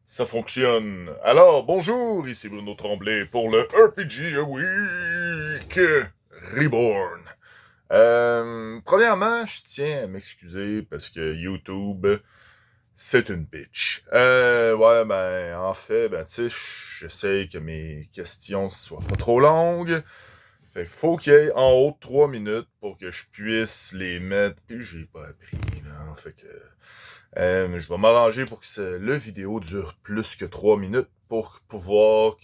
Ça fonctionne. Alors, bonjour, ici Bruno Tremblay pour le RPG Week Reborn. Premièrement, je tiens à m'excuser parce que YouTube, c'est une bitch. Ouais, ben, en fait, ben, tu sais, j'essaie que mes questions soient pas trop longues. Fait qu'il faut qu'il y ait en haut de 3 minutes pour que je puisse les mettre. Puis j'ai pas appris, là. Fait que je vais m'arranger pour que le vidéo dure plus que 3 minutes pour pouvoir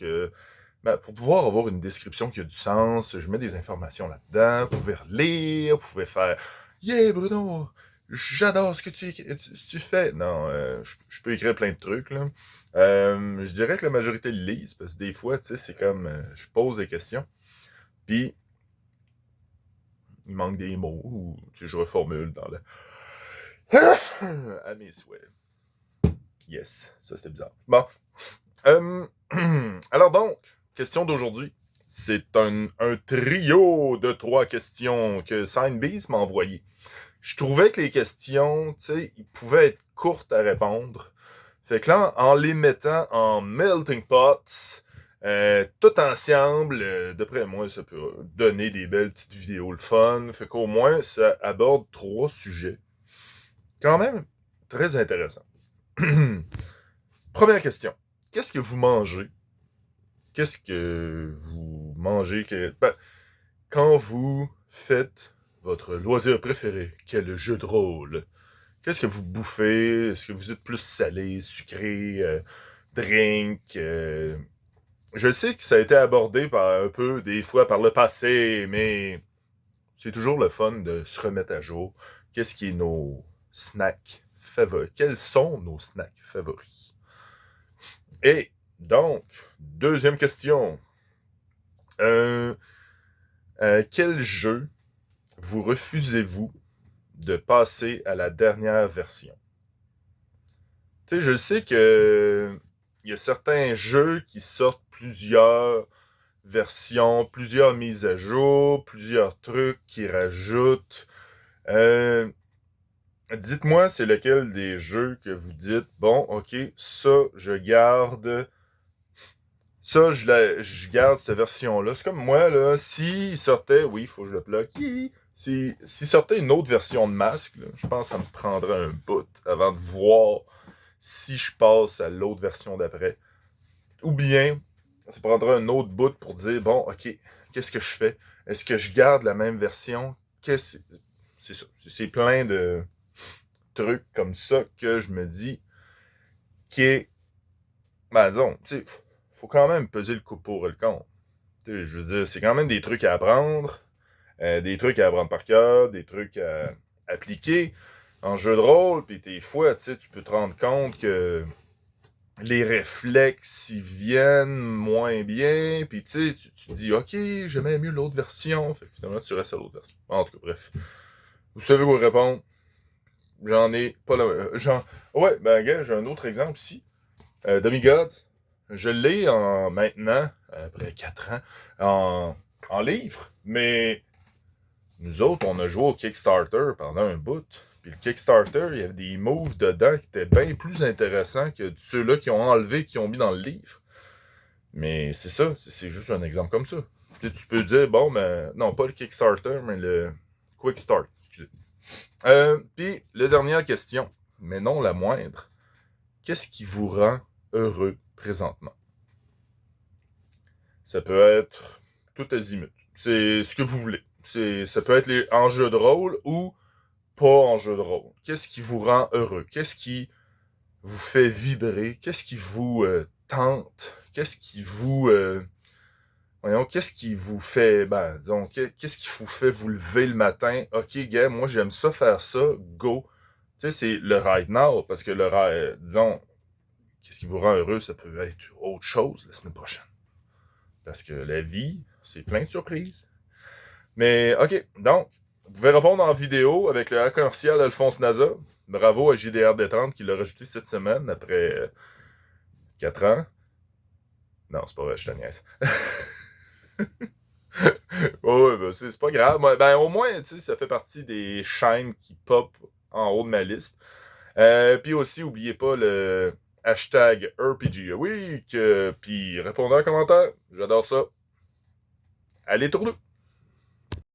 avoir une description qui a du sens. Je mets des informations là-dedans. Vous pouvez relire, vous pouvez faire Yeah Bruno, j'adore ce que tu fais. Non, je peux écrire plein de trucs là. Je dirais que la majorité le lisent parce que des fois, tu sais, c'est comme je pose des questions, puis il manque des mots ou tu sais, je reformule dans le à mes souhaits. Yes, ça c'était bizarre. Bon. Euh, alors donc, question d'aujourd'hui. C'est un trio de 3 questions que Signbeast m'a envoyé. Je trouvais que les questions, tu sais, ils pouvaient être courtes à répondre. Fait que là, en les mettant en melting pots, tout ensemble, d'après moi, ça peut donner des belles petites vidéos le fun. Fait qu'au moins, ça aborde 3 sujets. Quand même, très intéressant. Première question. Qu'est-ce que vous mangez? Qu'est-ce que vous mangez quand vous faites votre loisir préféré? Quel jeu de rôle? Qu'est-ce que vous bouffez? Est-ce que vous êtes plus salé, sucré, drink? Je sais que ça a été abordé par un peu des fois par le passé, mais c'est toujours le fun de se remettre à jour. Qu'est-ce qui est nos snacks favoris? Quels sont nos snacks favoris? Et donc, deuxième question. Euh, quel jeu vous refusez-vous de passer à la dernière version? Tu sais, je sais que il y a certains jeux qui sortent plusieurs versions, plusieurs mises à jour, plusieurs trucs qui rajoutent. Dites-moi, c'est lequel des jeux que vous dites, bon, ok, ça, je garde. Ça, je garde cette version-là. C'est comme moi, là, s'il sortait, oui, il faut que je le plug. S'il sortait une autre version de masque, là, je pense que ça me prendrait un bout avant de voir si je passe à l'autre version d'après. Ou bien, ça prendrait un autre bout pour dire, bon, ok, qu'est-ce que je fais? Est-ce que je garde la même version? C'est ça. C'est plein de trucs comme ça que je me dis qui est, ben disons, tu sais, faut quand même peser le coup pour et le contre. T'sais, je veux dire, c'est quand même des trucs à apprendre, des trucs à apprendre par cœur, des trucs à appliquer en jeu de rôle, puis des fois, tu sais, tu peux te rendre compte que les réflexes, ils viennent moins bien, puis tu sais, tu te dis, ok, j'aimais mieux l'autre version, fait que finalement, tu restes à l'autre version. En tout cas, bref. Vous savez quoi répondre? J'en ai pas la... Ouais, ben, gars, j'ai un autre exemple ici. Demigods, je l'ai maintenant, après 4 ans, en livre, mais nous autres, on a joué au Kickstarter pendant un bout. Puis le Kickstarter, il y avait des moves dedans qui étaient bien plus intéressants que ceux-là qui ont enlevé, qui ont mis dans le livre. Mais c'est ça, c'est juste un exemple comme ça. Puis tu peux dire, bon, ben, non, pas le Kickstarter, mais le Quick Start. Excusez. Puis, la dernière question, mais non la moindre. Qu'est-ce qui vous rend heureux présentement? Ça peut être tout azimut. C'est ce que vous voulez. Ça peut être en jeu de rôle ou pas en jeu de rôle. Qu'est-ce qui vous rend heureux? Qu'est-ce qui vous fait vibrer? Qu'est-ce qui vous tente? Qu'est-ce qui vous... voyons, qu'est-ce qui vous fait... Ben, disons, qu'est-ce qui vous fait vous lever le matin? Ok, gars, moi j'aime ça faire ça, go. Tu sais, c'est le right now, parce que disons, qu'est-ce qui vous rend heureux, ça peut être autre chose la semaine prochaine. Parce que la vie, c'est plein de surprises. Mais, ok, donc, vous pouvez répondre en vidéo avec le commercial Alphonse Naza. Bravo à JDR Détente qui l'a rajouté cette semaine après 4 ans. Non, c'est pas vrai, je te niaise. Ouais, ben, c'est pas grave. Ben, au moins, tu sais, ça fait partie des chaînes qui pop en haut de ma liste. Puis aussi, oubliez pas hashtag RPG Week, puis répondez en commentaire. J'adore ça. Allez, tournez!